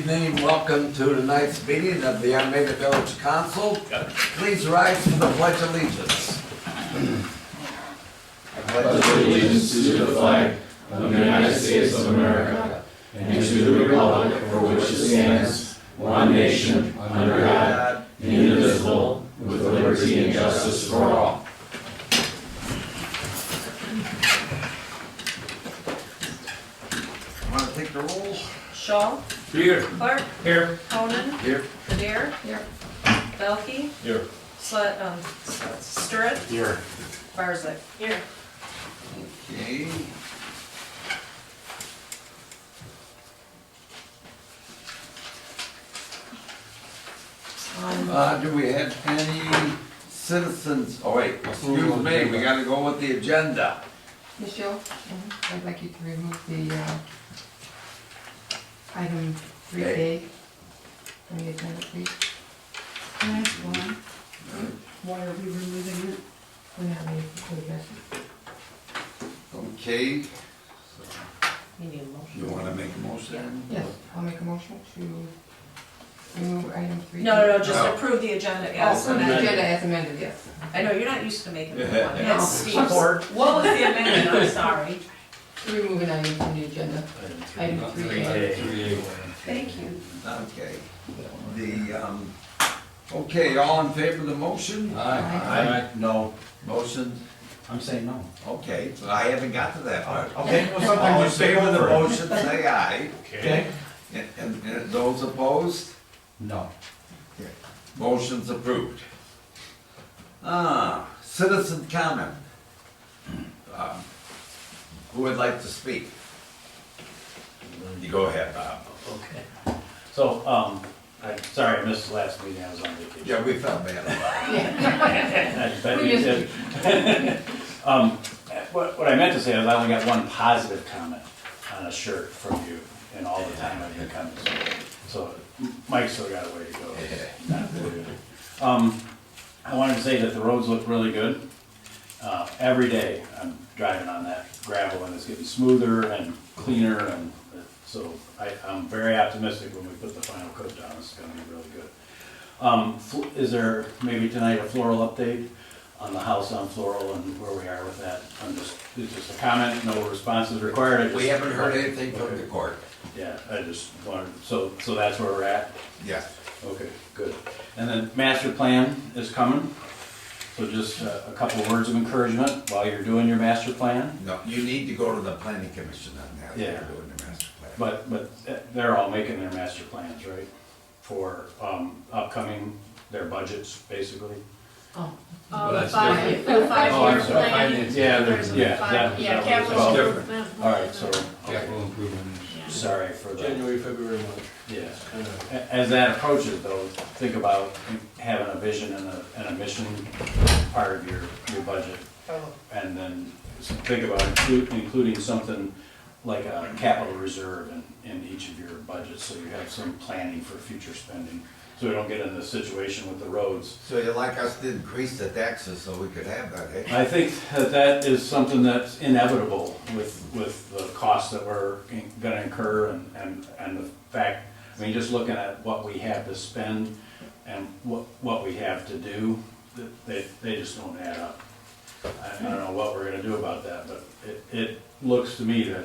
evening, welcome to tonight's meeting of the Armada Village Council. Please rise for the Pledge of Allegiance. I pledge allegiance to the flag of the United States of America and to the republic for which it stands, one nation, under God, indivisible, with liberty and justice for all. Want to take the roll? Shaw. Here. Clark. Here. Cronin. Here. Adair. Here. Belkey. Here. Sturritt. Here. Barzak. Here. Okay. Do we have any citizens, oh wait, excuse me, we gotta go with the agenda. Michelle, I'd like you to remove the item 3A from the agenda, please. Can I ask why? Why are we removing it? We're not ready for the message. Okay, You need a motion. you wanna make a motion? Yes, I'll make a motion to remove item 3A. No, just No. approve the agenda Oh, as from the amended. agenda as amended, yes. I know, you're not used to making one. Yeah. That's No. Steve's. What was the amendment? I'm sorry. To remove an item from the agenda. Item 3A. Thank you. Okay. Okay, all in favor of the motion? Aye. No. Motion, I'm saying no. okay, so I haven't got to that part. Okay, well, All sometimes in you say favor of the over. motion, say aye. Okay. And those opposed? No. Motion's approved. Citizen comment. Who would like to speak? You go ahead, Bob. Okay. So, I'm sorry I missed the last meeting, I was on vacation. Yeah, we felt bad about I bet We you missed did. What I meant to say is I only got one positive comment on a shirt from you in all the time I've been coming. So Mike's still got a way to go. Not really good. I wanted to say that the roads look really good. Every day I'm driving on that gravel and it's getting smoother and cleaner, and so I'm very optimistic when we put the final coat down, it's gonna be really good. Is there maybe tonight a floral update on the house on Floral and where we are with that? It's just a comment, no responses required. I just- We haven't heard anything from Okay. the court. Yeah, I just wanted, so that's where we're at? Yes. Okay, good. And then master plan is coming, so just a couple words of encouragement while you're doing your master plan. No, you need to go to the planning commission on that. Yeah. They're doing the master plan. But they're all making their master plans, right? For upcoming, their budgets, basically. Oh, Well, that's For the Oh, 5-year I'm sorry. plan. Yeah, There's yeah, five- that- Yeah, that was- capital oh, improvement. All right, so, okay, Capital improvement. sorry for that. January, February, March. Yeah. As that approaches though, think about having a vision and a mission part of your budget. And then think about including something like a capital reserve in each of your budgets, so you have some planning for future spending. So we don't get in the situation with the roads. So you'd like us to increase the taxes so we could have that, eh? I think that is something that's inevitable with the costs that we're gonna incur and the fact, I mean, just looking at what we have to spend and what we have to do, they just don't add up. I don't know what we're gonna do about that, but it looks to me that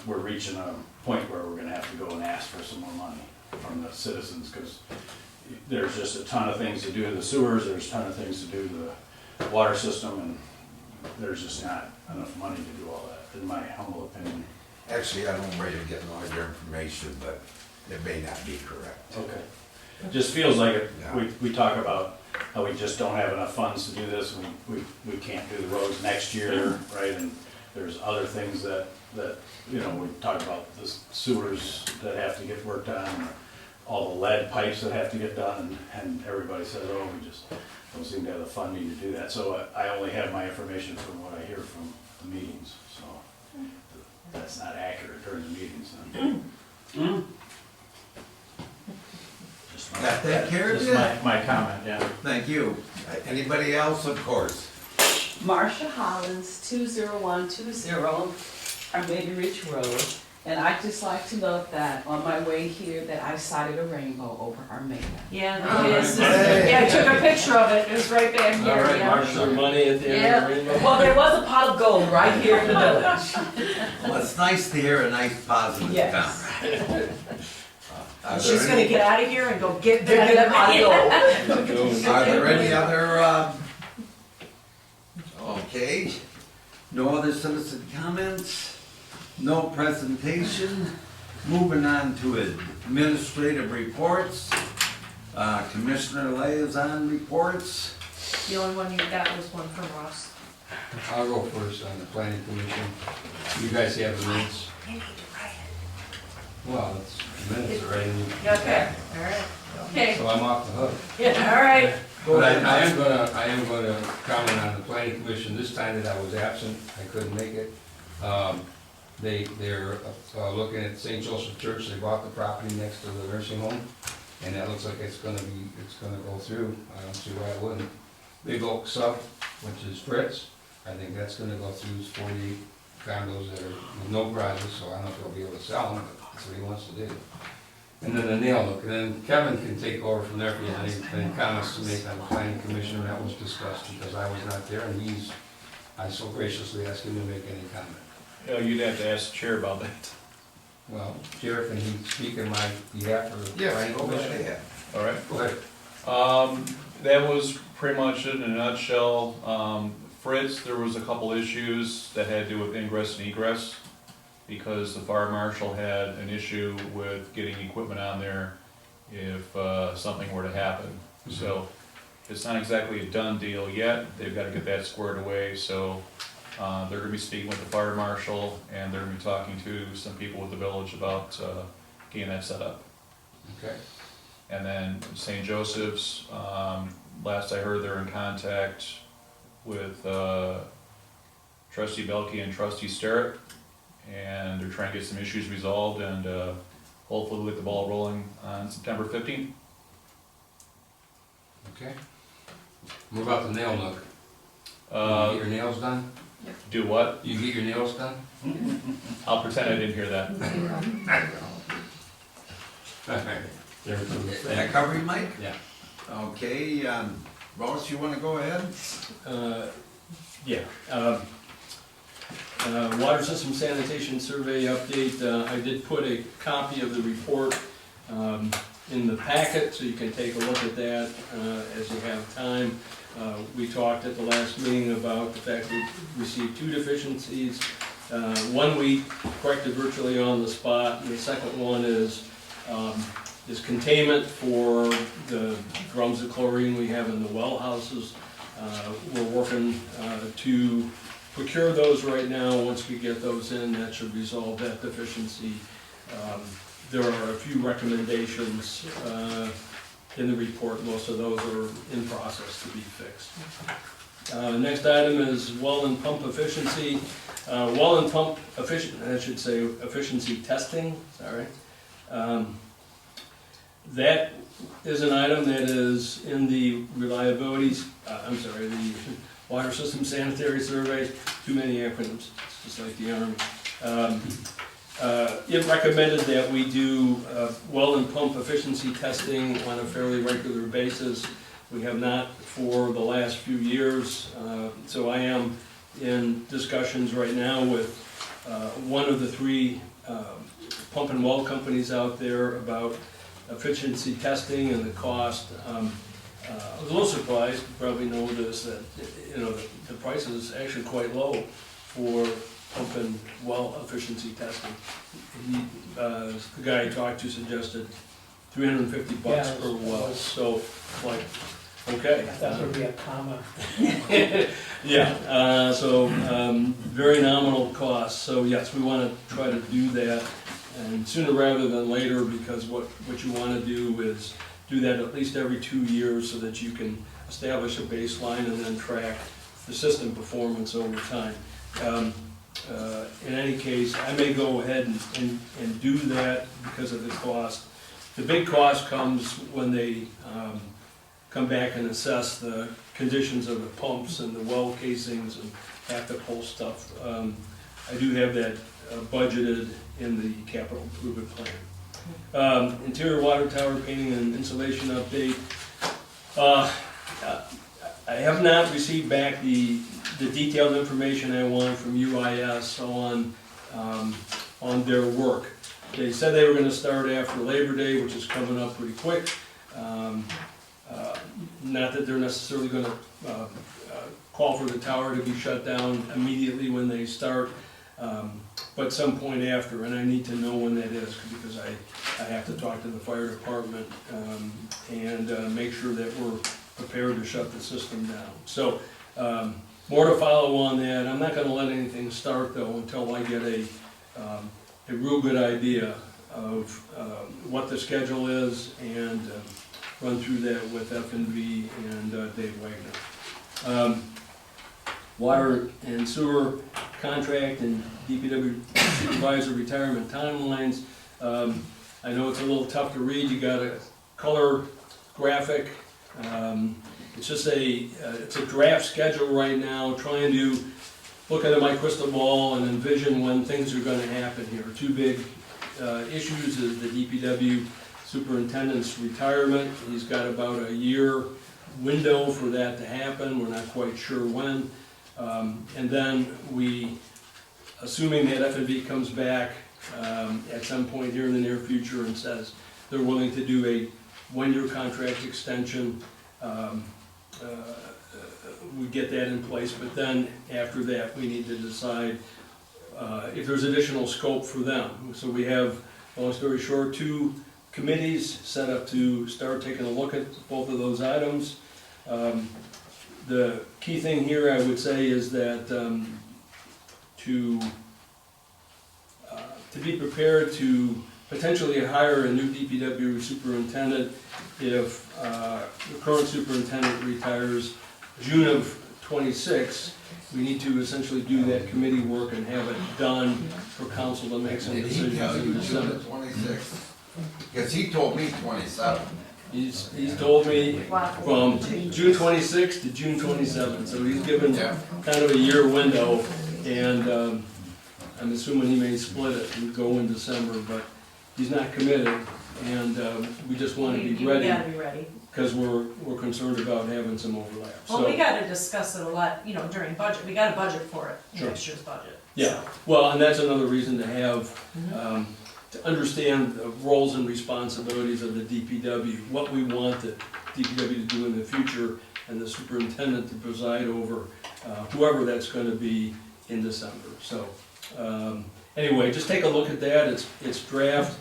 we're reaching a point where we're gonna have to go and ask for some more money from the citizens, because there's just a ton of things to do to the sewers, there's a ton of things to do to the water system, and there's just not enough money to do all that, in my humble opinion. Actually, I don't know where you're getting all your information, but it may not be correct. Okay. It just feels like it, Yeah. we talk about how we just don't have enough funds to do this, and we can't do the roads next year, right? And there's other things that, you know, we talk about the sewers that have to get worked on, and all the lead pipes that have to get done, and everybody says, oh, we just don't seem to have the funding to do that. So I only have my information from what I hear from the meetings, so that's not accurate during the meetings. Just my- That take care of just you? my comment, yeah. Thank you. Anybody else, of course? Marcia Hollins, 20120 Armada Ridge Road. And I'd just like to note that on my way here, that I sighted a rainbow over Armada. Yeah, All it is. right. Yeah, I took a picture of it, it was right back here, All right, yeah. mark some money at the end of the rainbow. Well, there was a pot of gold right here in the village. Well, it's nice to hear a nice positive Yes. comment. Are She's there gonna any- get out of here and go get Get that that pot of gold. Are there any other, okay, no other citizen comments, no presentation, moving on to administrative reports, commissioner liaison reports. The only one you got was one from Ross. I'll go first on the planning commission. You guys have the minutes? You need to write it. Well, it's minutes already. Okay, all right, okay, So I'm off the hook. yeah, all right. But I am gonna comment on the planning commission, this time that I was absent, I couldn't make it. They're looking at St. Joseph Church, they bought the property next to the nursing home, and that looks like it's gonna go through, I don't see why it wouldn't. Big Oak Sub, which is Fritz, I think that's gonna go through, it's 48 condos that are with no garages, so I don't know if he'll be able to sell them, but that's what he wants to do. And then the nail look, and then Kevin can take over from there if he has any comments to make on the planning commission, that was discussed, because I was not there, and I so graciously asked him to make any comment. Yeah, you'd have to ask the chair about that. Well, Jared, can he speak in my behalf for the planning Go commission? ahead. All right. Go ahead. That was pretty much it in a nutshell. Fritz, there was a couple issues that had to do with ingress and egress, because the fire marshal had an issue with getting equipment on there if something were to happen. So it's not exactly a done deal yet, they've got to get that squared away, so they're gonna be speaking with the fire marshal, and they're gonna be talking to some people with the village about getting that set up. Okay. And then St. Joseph's, last I heard, they're in contact with trustee Belkey and trustee Sterrett, and they're trying to get some issues resolved, and hopefully we'll get the ball rolling on September 15th. Okay. What about the nail nook? You get your nails done? Do what? You get your nails done? I'll pretend I didn't hear that. There it Is is. that covering, Mike? Yeah. Okay, Ross, you wanna go ahead? Yeah. Water system sanitation survey update, I did put a copy of the report in the packet, so you can take a look at that as you have time. We talked at the last meeting about the fact we received 2 deficiencies. One we corrected virtually on the spot, and the second one is containment for the drums of chlorine we have in the well houses. We're working to procure those right now. Once we get those in, that should resolve that deficiency. There are a few recommendations in the report. Most of those are in process to be fixed. Next item is well and pump efficiency. Well and pump efficiency testing, sorry. That is an item that is in the the water system sanitary survey. Too many acronyms, it's just like the Army. It recommended that we do well and pump efficiency testing on a fairly regular basis. We have not for the last few years, so I am in discussions right now with one of the 3 pump and well companies out there about efficiency testing and the cost. I was a little surprised, you probably know this, that the price is actually quite low for pump and well efficiency testing. The guy I talked to suggested $350 per well, so like, okay. That would be a comma. Yeah, very nominal cost, so yes, we want to try to do that, and sooner rather than later, because what you want to do is do that at least every 2 years so that you can establish a baseline and then track the system performance over time. In any case, I may go ahead and do that because of the cost. The big cost comes when they come back and assess the conditions of the pumps and the well casings and have to pull stuff. I do have that budgeted in the capital improvement plan. Interior water tower painting and insulation update. I have not received back the detailed information I want from UIS on their work. They said they were gonna start after Labor Day, which is coming up pretty quick. Not that they're necessarily gonna call for the tower to be shut down immediately when they start, but some point after, and I need to know when that is, because I have to talk to the fire department and make sure that we're prepared to shut the system down. So, more to follow on that. I'm not gonna let anything start though until I get a real good idea of what the schedule is and run through that with F&V and Dave Wagner. Water and sewer contract and DPW supervisor retirement timelines. I know it's a little tough to read. You got a color graphic. It's just it's a draft schedule right now, trying to look into my crystal ball and envision when things are gonna happen here. Two big issues is the DPW superintendent's retirement. He's got about a year window for that to happen. We're not quite sure when. And then assuming that F&B comes back at some point here in the near future and says they're willing to do a one-year contract extension, we get that in place, but then after that, we need to decide if there's additional scope for them. So we have, long story short, 2 committees set up to start taking a look at both of those items. The key thing here, I would say, is that to be prepared to potentially hire a new DPW superintendent if the current superintendent retires June of '26, we need to essentially do that committee work and have it done for council to make some Did he decisions tell in you June December. of 26? Because he told me 27. He's told me from June 26 to June 27, so he's given Yeah. kind of a year window, and I'm assuming he may split it and go in December, but he's not committed, and we just want to be You ready, gotta be ready. because we're concerned about having some overlap. Well, we So, gotta discuss it a lot, during budget, we gotta budget for it, in Sure. next year's budget. yeah, well, and that's another reason to have, to understand the roles and responsibilities of the DPW, what we want the DPW to do in the future, and the superintendent to preside over whoever that's gonna be in December. So, anyway, just take a look at that, it's draft.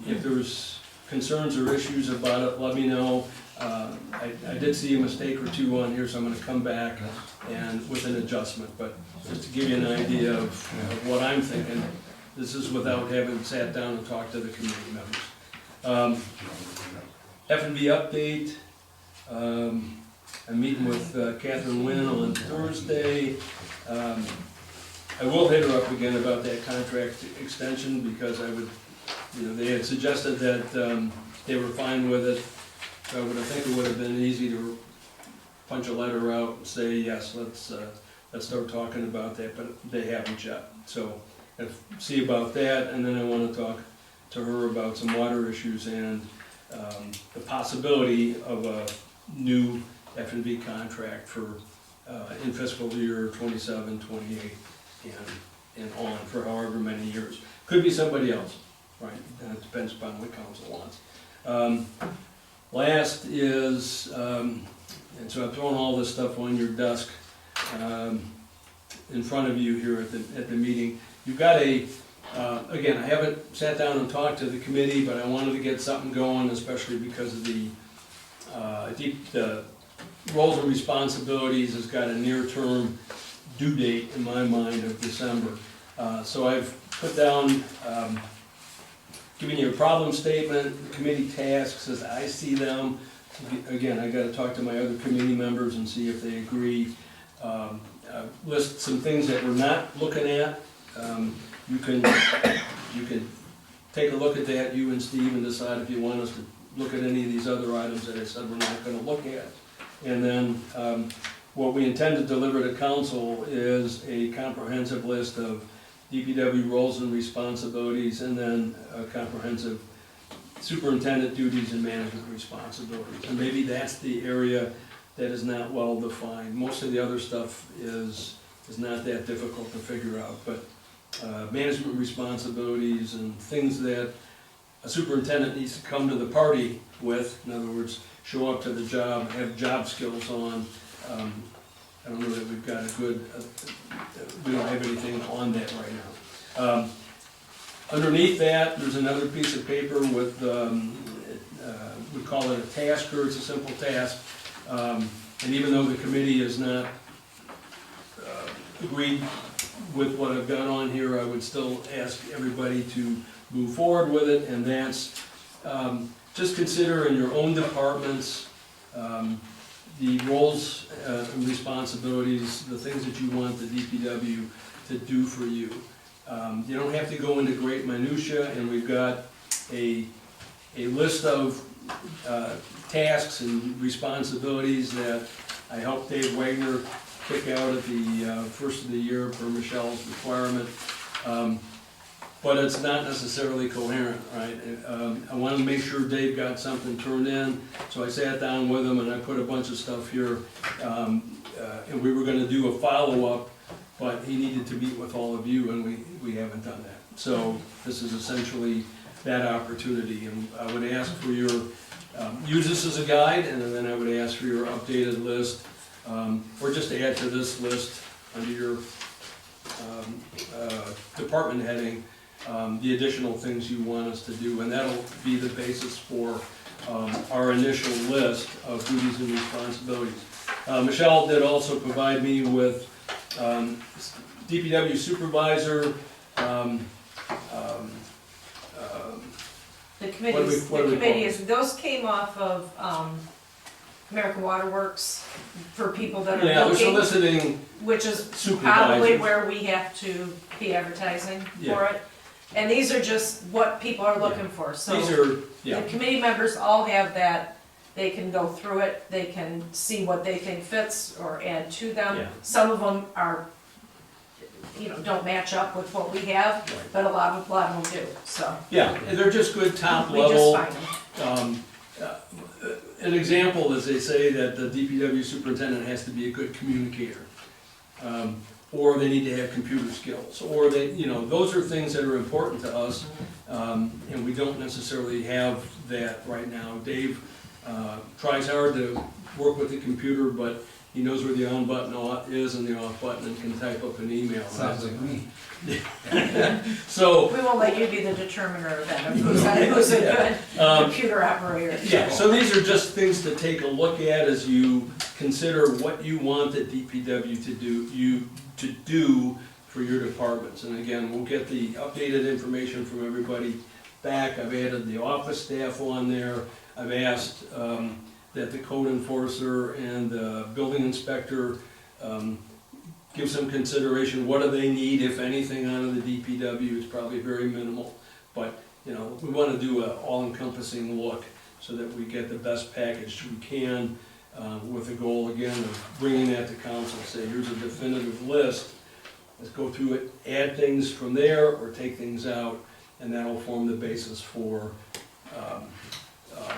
If there's concerns or issues about it, let me know. I did see a mistake or two on here, so I'm gonna come back and with an adjustment, but just to give you an idea of what I'm thinking, this is without having sat down and talked to the committee members. F&B update, I'm meeting with Catherine Wynn on Thursday. I will hit her up again about that contract extension, because they had suggested that they were fine with it. So I think it would have been easy to punch a letter out and say, yes, let's start talking about that, but they haven't yet. So I'll see about that, and then I want to talk to her about some water issues and the possibility of a new F&B contract for in fiscal year 27, 28, and on for however many years. Could be somebody else, right? It depends upon what council wants. Last is, and so I've thrown all this stuff on your desk in front of you here at the meeting. You've got again, I haven't sat down and talked to the committee, but I wanted to get something going, especially because of the roles and responsibilities has got a near-term due date in my mind of December. So I've put down, giving you a problem statement, the committee tasks as I see them. Again, I gotta talk to my other committee members and see if they agree. List some things that we're not looking at. You can take a look at that, you and Steve, and decide if you want us to look at any of these other items that I said we're not gonna look at. And then what we intend to deliver to council is a comprehensive list of DPW roles and responsibilities, and then comprehensive superintendent duties and management responsibilities. And maybe that's the area that is not well defined. Most of the other stuff is not that difficult to figure out, but management responsibilities and things that a superintendent needs to come to the party with, in other words, show up to the job, have job skills on. I don't know that we've got a good, we don't have anything on that right now. Underneath that, there's another piece of paper with, we call it a tasker, it's a simple task. And even though the committee has not agreed with what I've got on here, I would still ask everybody to move forward with it, and that's, just consider in your own departments, the roles and responsibilities, the things that you want the DPW to do for you. You don't have to go into great minutia, and we've got a list of tasks and responsibilities that I helped Dave Wagner kick out at the first of the year per Michelle's requirement. But it's not necessarily coherent, right? I wanted to make sure Dave got something turned in, so I sat down with him and I put a bunch of stuff here. And we were gonna do a follow-up, but he needed to meet with all of you, and we haven't done that. So this is essentially that opportunity, and I would ask for your, use this as a guide, and then I would ask for your updated list, or just add to this list under your department heading, the additional things you want us to do, and that'll be the basis for our initial list of duties and responsibilities. Michelle did also provide me with DPW supervisor, The committees, what do we call those came off of, American Water Works for people that yeah, are they're looking, soliciting which is supervisors. probably where we have to be advertising for Yeah. it. And these are just what people are looking for, so. These are, The yeah, committee members all have that, they can go through it, they can see what they think fits or add to them. Yeah. Some of them are, don't match up with what we have, Right. but a lot of them do, so. yeah, and they're just good top We just level. find them. An example is they say that the DPW superintendent has to be a good communicator. Or they need to have computer skills, or they, those are things that are important to us, and we don't necessarily have that right now. Dave tries hard to work with the computer, but he knows where the on button is and the off button and can type up an email. Sounds like me. So, We won't let you be the determiner of that, of who's a good computer operator. yeah, so these are just things to take a look at as you consider what you want the DPW to do for your departments. And again, we'll get the updated information from everybody back. I've added the office staff on there. I've asked that the code enforcer and the building inspector give some consideration. What do they need, if anything, out of the DPW? It's probably very minimal, but we want to do an all-encompassing look so that we get the best package we can, with the goal again of bringing that to council. Say, here's a definitive list. Let's go through it, add things from there, or take things out, and that'll form the basis for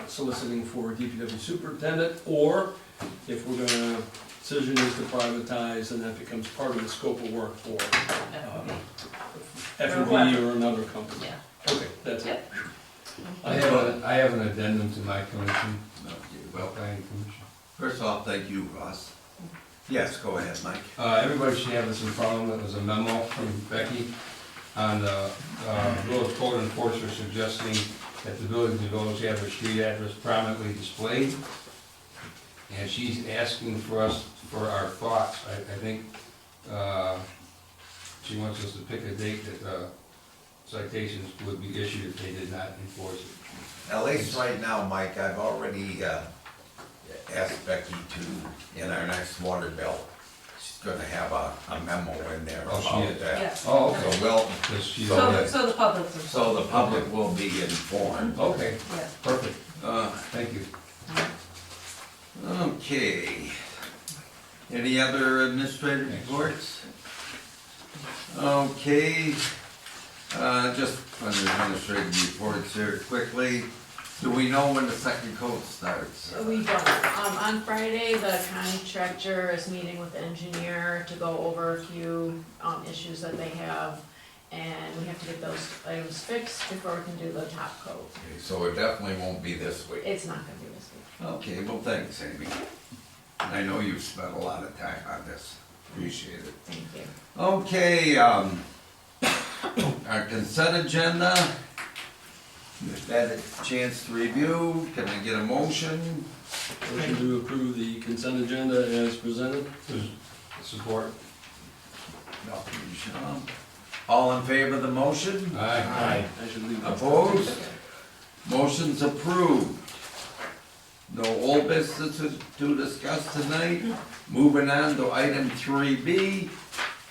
soliciting for a DPW superintendent, or if we're gonna, decision is to privatize, and that becomes part of the scope of work for F&B or another company. Yeah. Okay, that's it. I have an addendum to my commission, well, planning commission. First off, thank you, Ross. Yes, go ahead, Mike. Everybody should have this in front of them. It was a memo from Becky on the village code enforcer suggesting that the buildings and village have their street address prominently displayed. And she's asking for us, for our thoughts. I think she wants us to pick a date that citations would be issued if they did not enforce it. At least right now, Mike, I've already asked Becky to, in our next water bill, she's gonna have a memo in there Oh, she about is? that. Yes. Oh, okay. So we'll, Because she's So So, the- so the public. so the public will be informed. Okay, Yeah. perfect. Uh, Thank you. Okay. Any other administrative reports? Okay, just under administrative reports here quickly. Do we know when the second coat starts? We don't. On Friday, the contractor is meeting with the engineer to go over a few, issues that they have. And we have to get those items fixed before we can do the top coat. Okay, so it definitely won't be this week. It's not gonna be this week. Okay, well, thanks, Amy. I know you've spent a lot of time on this. Appreciate it. Thank you. Okay, our consent agenda. You've had a chance to review. Can I get a motion? Motion to approve the consent agenda as presented. Support. No, Sean. All in favor of the motion? Aye. I should leave that. Opposed? Motion's approved. No old business to discuss tonight. Moving on to item 3B,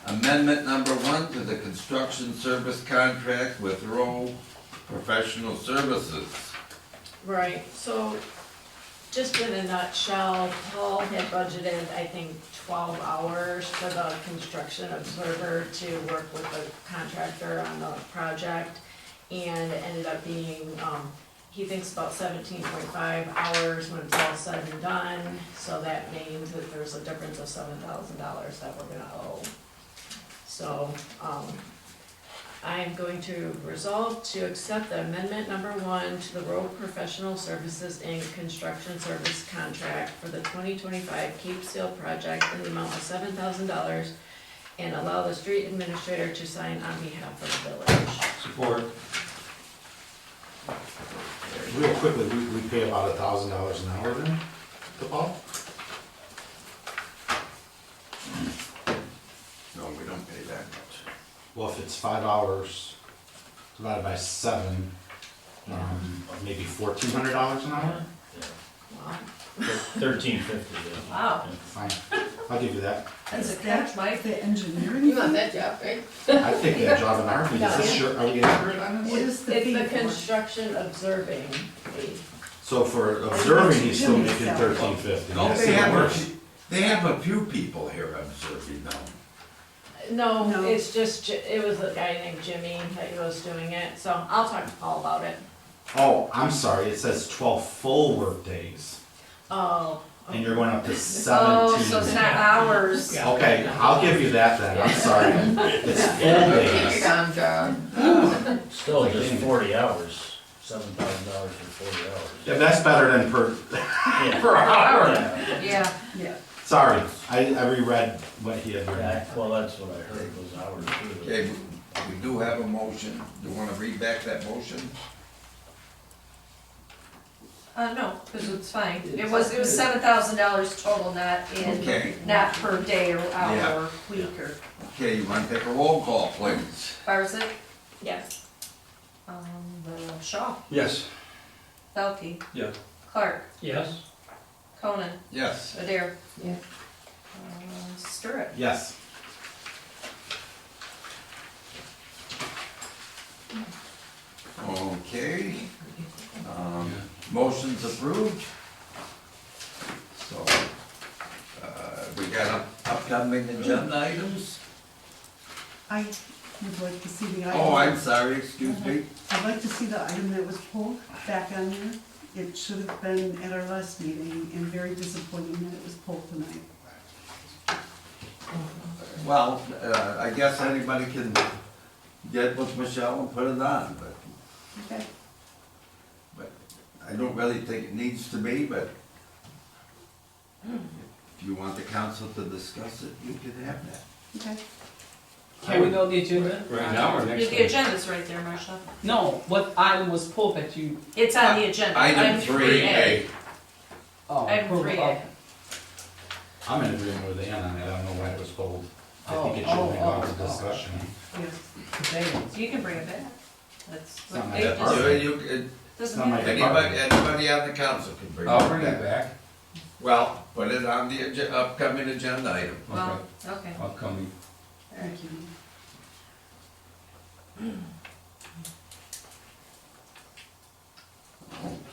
amendment number 1 to the construction service contract with Rowe Professional Services. Right, so just in a nutshell, Paul had budgeted, I think, 12 hours for the construction observer to work with the contractor on the project. And it ended up being, he thinks about 17.5 hours when it's all said and done. So that means that there's a difference of $7,000 that we're gonna owe. So, I'm going to resolve to accept the amendment number 1 to the Road Professional Services Inc. construction service contract for the 2025 Cape Seal project in the amount of $7,000 and allow the street administrator to sign on behalf of the village. Support. Real quickly, we pay about $1,000 an hour then, to Paul? No, we don't pay that much. Well, if it's 5 hours divided by 7, maybe $1,400 an hour? Wow. 1350, Wow, Fine, I'll give you that. that's a catch, Mike. The engineering? You want that job, right? I'd take that job in our, is this sure, are we accurate on What this? is the It's fee the for? construction observing fee. So for observing, he's still making $13.50. Don't That's they even have, worse. they have a few people here observing now. No, No. it's just, it was a guy named Jimmy that was doing it, so I'll talk to Paul about it. Oh, I'm sorry, it says 12 full work days, Oh. and you're going up to 17. Oh, so it's not hours. Okay, I'll give you that then, I'm sorry. It's full Keep days. your damn job. Still just 40 hours, $7,000 for 40 hours. Yeah, that's better than per, Yeah. per hour. Yeah. Yeah. Sorry, I reread what he had written. Yeah, well, that's what I heard, was hours too. Okay, we do have a motion. Do you wanna read back that motion? No, because it's fine. It was $7,000 total, not Okay. not per day or hour Yeah. or week or. Okay, you wanna take a roll call, please? Barzik? Yes. The Shaw, Yes. Belkey, Yeah. Clark, Yes. Conan, Yes. Adair. Yeah. Stirrup. Yes. Okay, motion's approved. So, we got upcoming agenda items? I would like to see the item. Oh, I'm sorry, excuse me. I'd like to see the item that was pulled back on there. It should have been at our last meeting, and very disappointing that it was pulled tonight. Well, I guess anybody can get with Michelle and put it on, Okay. but I don't really think it needs to be, but if you want the council to discuss it, you can have that. Okay. Can we go to the agenda? Right now or next The time? agenda's right there, Marcia. No, what item was pulled that you, It's on the agenda. Item 3A. oh. Item approval 3A. of- I'm in agreement with Ann on it, I don't know why it was pulled. I think it should Oh, have oh, gone to oh. discussion. Yes. Potatoes. You can bring it back. That's It's what not my they department. just, You, doesn't not my matter. anybody on the council can bring it I'll bring it back. Well, put it on the upcoming agenda item. Well, okay. Upcoming. Thank you.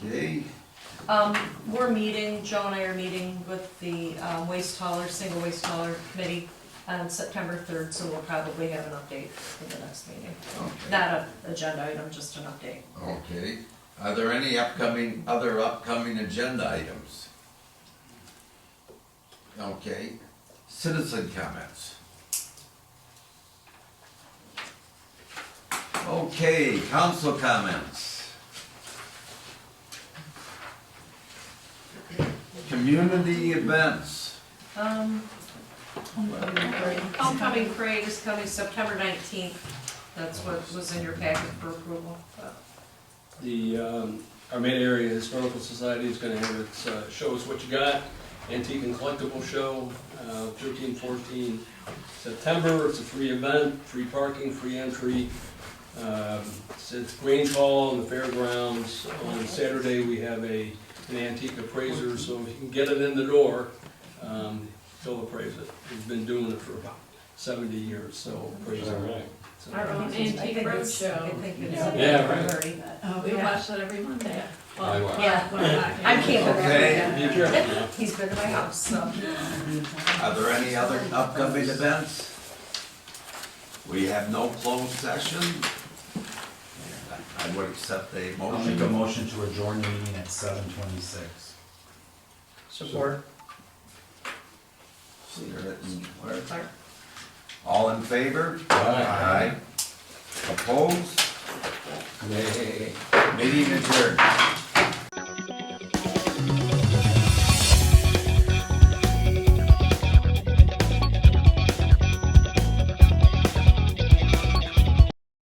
Okay, We're meeting, Joe and I are meeting with the waste hauler, single waste hauler committee on September 3rd, so we'll probably have an update for the next meeting. Okay. Not an agenda item, just an update. Okay, are there any other upcoming agenda items? Okay, citizen comments. Okay, council comments. Community events. Homecoming parade is coming September 19th. That's what was in your packet for approval. The Armada Area Historical Society is gonna have its Show Us What You Got, Antique and Collectible Show, 13, 14 September. It's a free event, free parking, free entry. It's at Grange Hall in the fairgrounds. On Saturday, we have an antique appraiser, so if you can get it in the door, he'll appraise it. He's been doing it for about 70 years, so appraise it. So- Our own I antique think it's- roadshow. I think it's Yeah, right. February. We watch that every Monday. I watch. Yeah. Well, I'm camping Okay. Be careful now. He's been to my house, so. Are there any other upcoming events? We have no closed session. And I would accept a I'll make a motion. motion to adjourn the meeting at 7:26. Support. See her in where? All in favor? Aye. Opposed? Nay. Meeting adjourned.